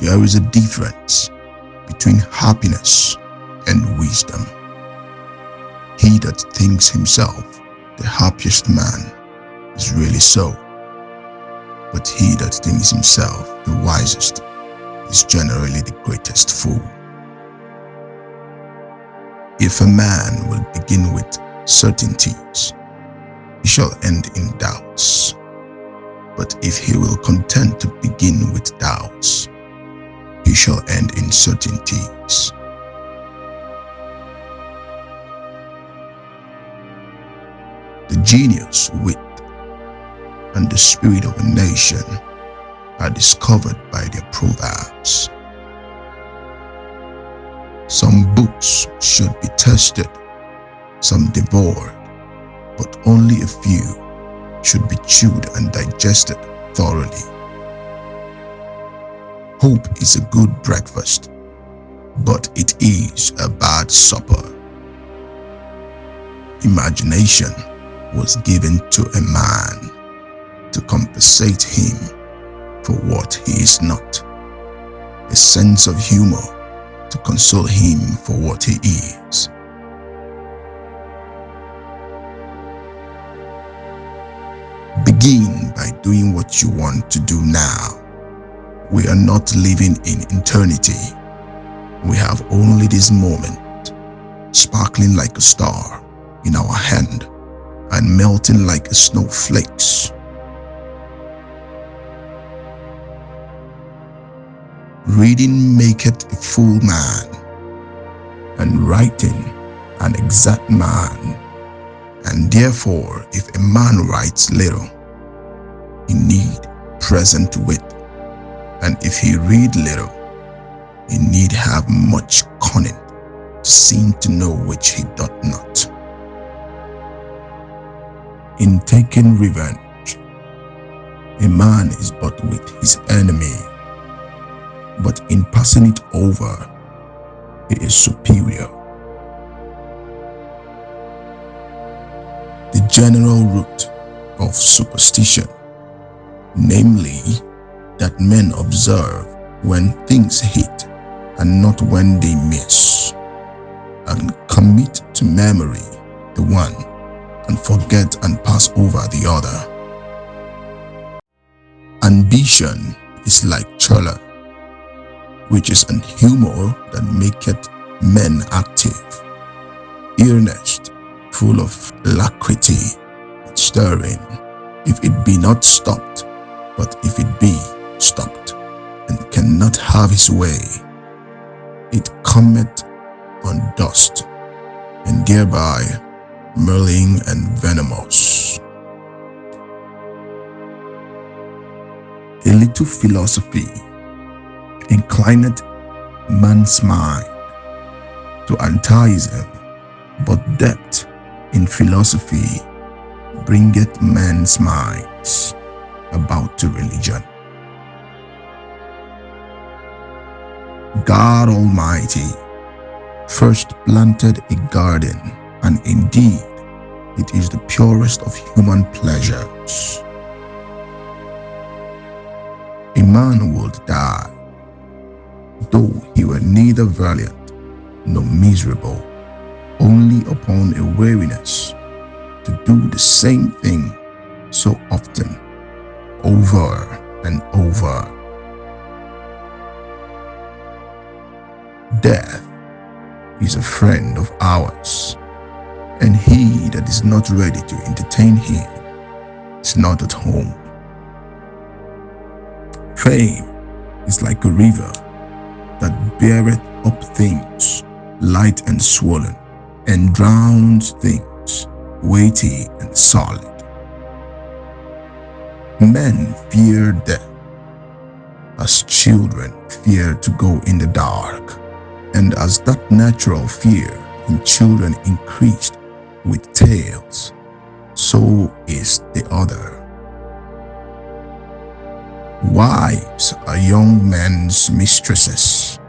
There is a difference between happiness and wisdom. He that thinks himself the happiest man is really so, but he that thinks himself the wisest is generally the greatest fool. If a man will begin with certainties, he shall end in doubts. But if he will content to begin with doubts, he shall end in certainties. The genius, wit, and the spirit of a nation are discovered by their proverbs. Some books should be tested, some devoured, but only a few should be chewed and digested thoroughly. Hope is a good breakfast, but it is a bad supper. Imagination was given to a man to compensate him for what he is not, a sense of humor to console him for what he is. Begin by doing what you want to do now. We are not living in eternity. We have only this moment, sparkling like a star in our hand and melting like a snowflakes. Reading maketh a fool man, and writing an exact man. And therefore, if a man writes little, he need present wit, and if he read little, he need have much cunning to seem to know which he doth not. In taking revenge, a man is but with his enemy, but in passing it over, he is superior. The general root of superstition, namely that men observe when things hit and not when they miss, and commit to memory the one and forget and pass over the other. Ambition is like choler, which is an humor that maketh men active, earnest, full of alacrity, stirring, if it be not stopped, but if it be stopped, and cannot have his way, it cometh on dust, and thereby merling and venomous. A little philosophy inclineth man's mind to antagonism, but depth in philosophy bringeth men's minds about to religion. God Almighty first planted a garden, and indeed it is the purest of human pleasures. A man would die, though he were neither valiant nor miserable, only upon a weariness to do the same thing so often, over and over. Death is a friend of ours, and he that is not ready to entertain him is not at home. Fame is like a river that beareth up things light and swollen, and drowns things weighty and solid. Men fear death as children fear to go in the dark, and as that natural fear in children increased with tales, so is the other. Wives are young men's mistresses,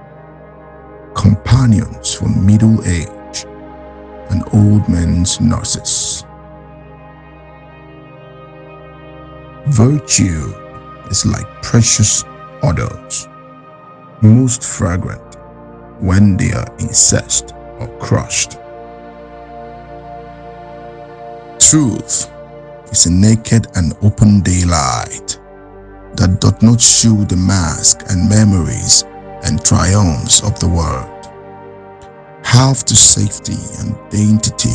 companions for middle age, and old men's nurses. Virtue is like precious odors, most fragrant when they are incensed or crushed. Truth is a naked and open daylight that doth not shew the mask and memories and triumphs of the world, half to safety and dainty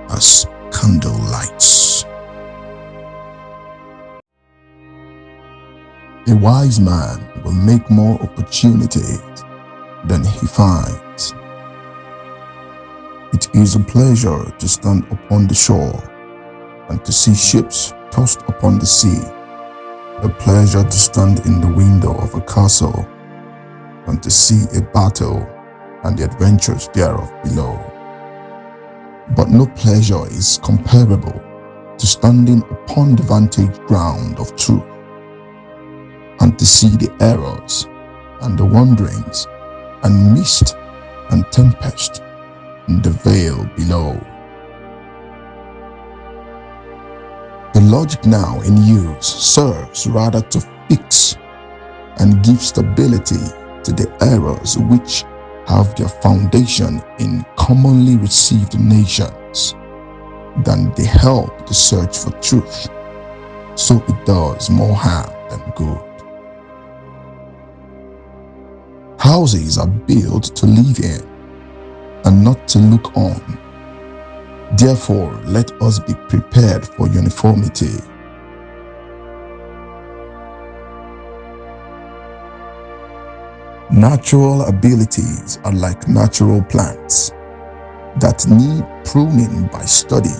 as candle lights. A wise man will make more opportunities than he finds. It is a pleasure to stand upon the shore and to see ships tossed upon the sea, a pleasure to stand in the window of a castle and to see a battle and the adventures thereof below. But no pleasure is comparable to standing upon the vantage ground of truth and to see the errors and the wanderings and mist and tempest in the veil below. The logic now in use serves rather to fix and give stability to the errors which have their foundation in commonly received nations than they help the search for truth, so it does more harm than good. Houses are built to live in and not to look on. Therefore, let us be prepared for uniformity. Natural abilities are like natural plants that need pruning by study,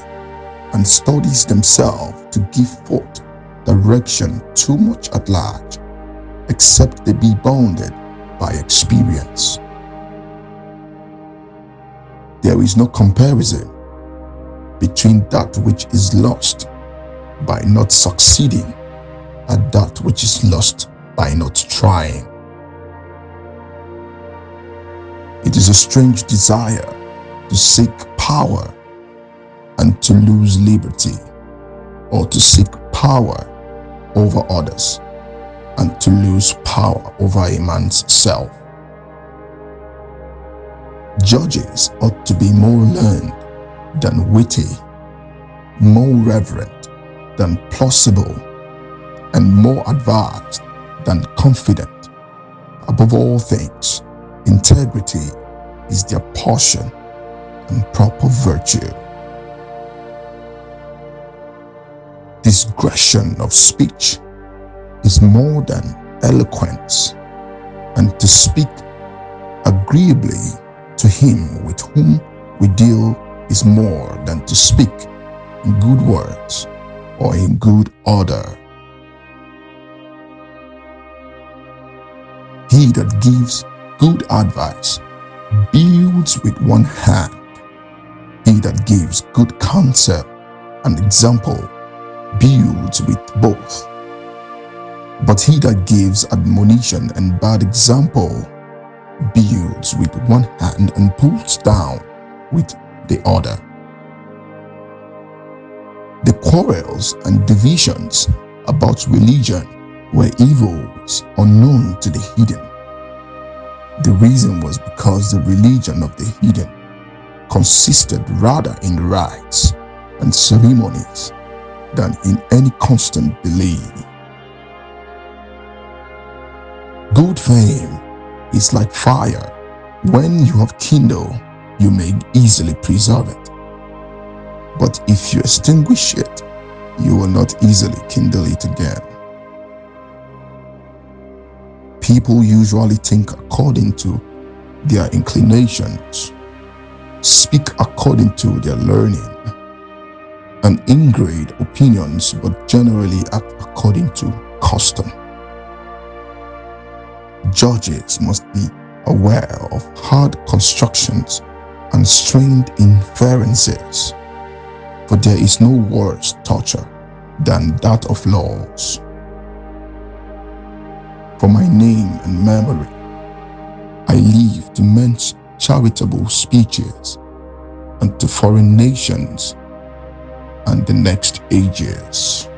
and studies themselves to give forth direction too much at large, except they be bounded by experience. There is no comparison between that which is lost by not succeeding and that which is lost by not trying. It is a strange desire to seek power and to lose liberty, or to seek power over others and to lose power over a man's self. Judges ought to be more learned than witty, more reverent than plausible, and more advanced than confident. Above all things, integrity is their portion and proper virtue. Discretion of speech is more than eloquence, and to speak agreeably to him with whom we deal is more than to speak in good words or in good order. He that gives good advice builds with one hand. He that gives good counsel and example builds with both. But he that gives admonition and bad example builds with one hand and pulls down with the other. The quarrels and divisions about religion were evils unknown to the heathen. The reason was because the religion of the heathen consisted rather in rites and ceremonies than in any constant belief. Good fame is like fire. When you have kindled, you may easily preserve it. But if you extinguish it, you will not easily kindle it again. People usually think according to their inclinations, speak according to their learning, and ingrate opinions, but generally act according to custom. Judges must be aware of hard constructions and strained inferences, for there is no worse torture than that of laws. For my name and memory, I leave to men's charitable speeches and to foreign nations and the next ages.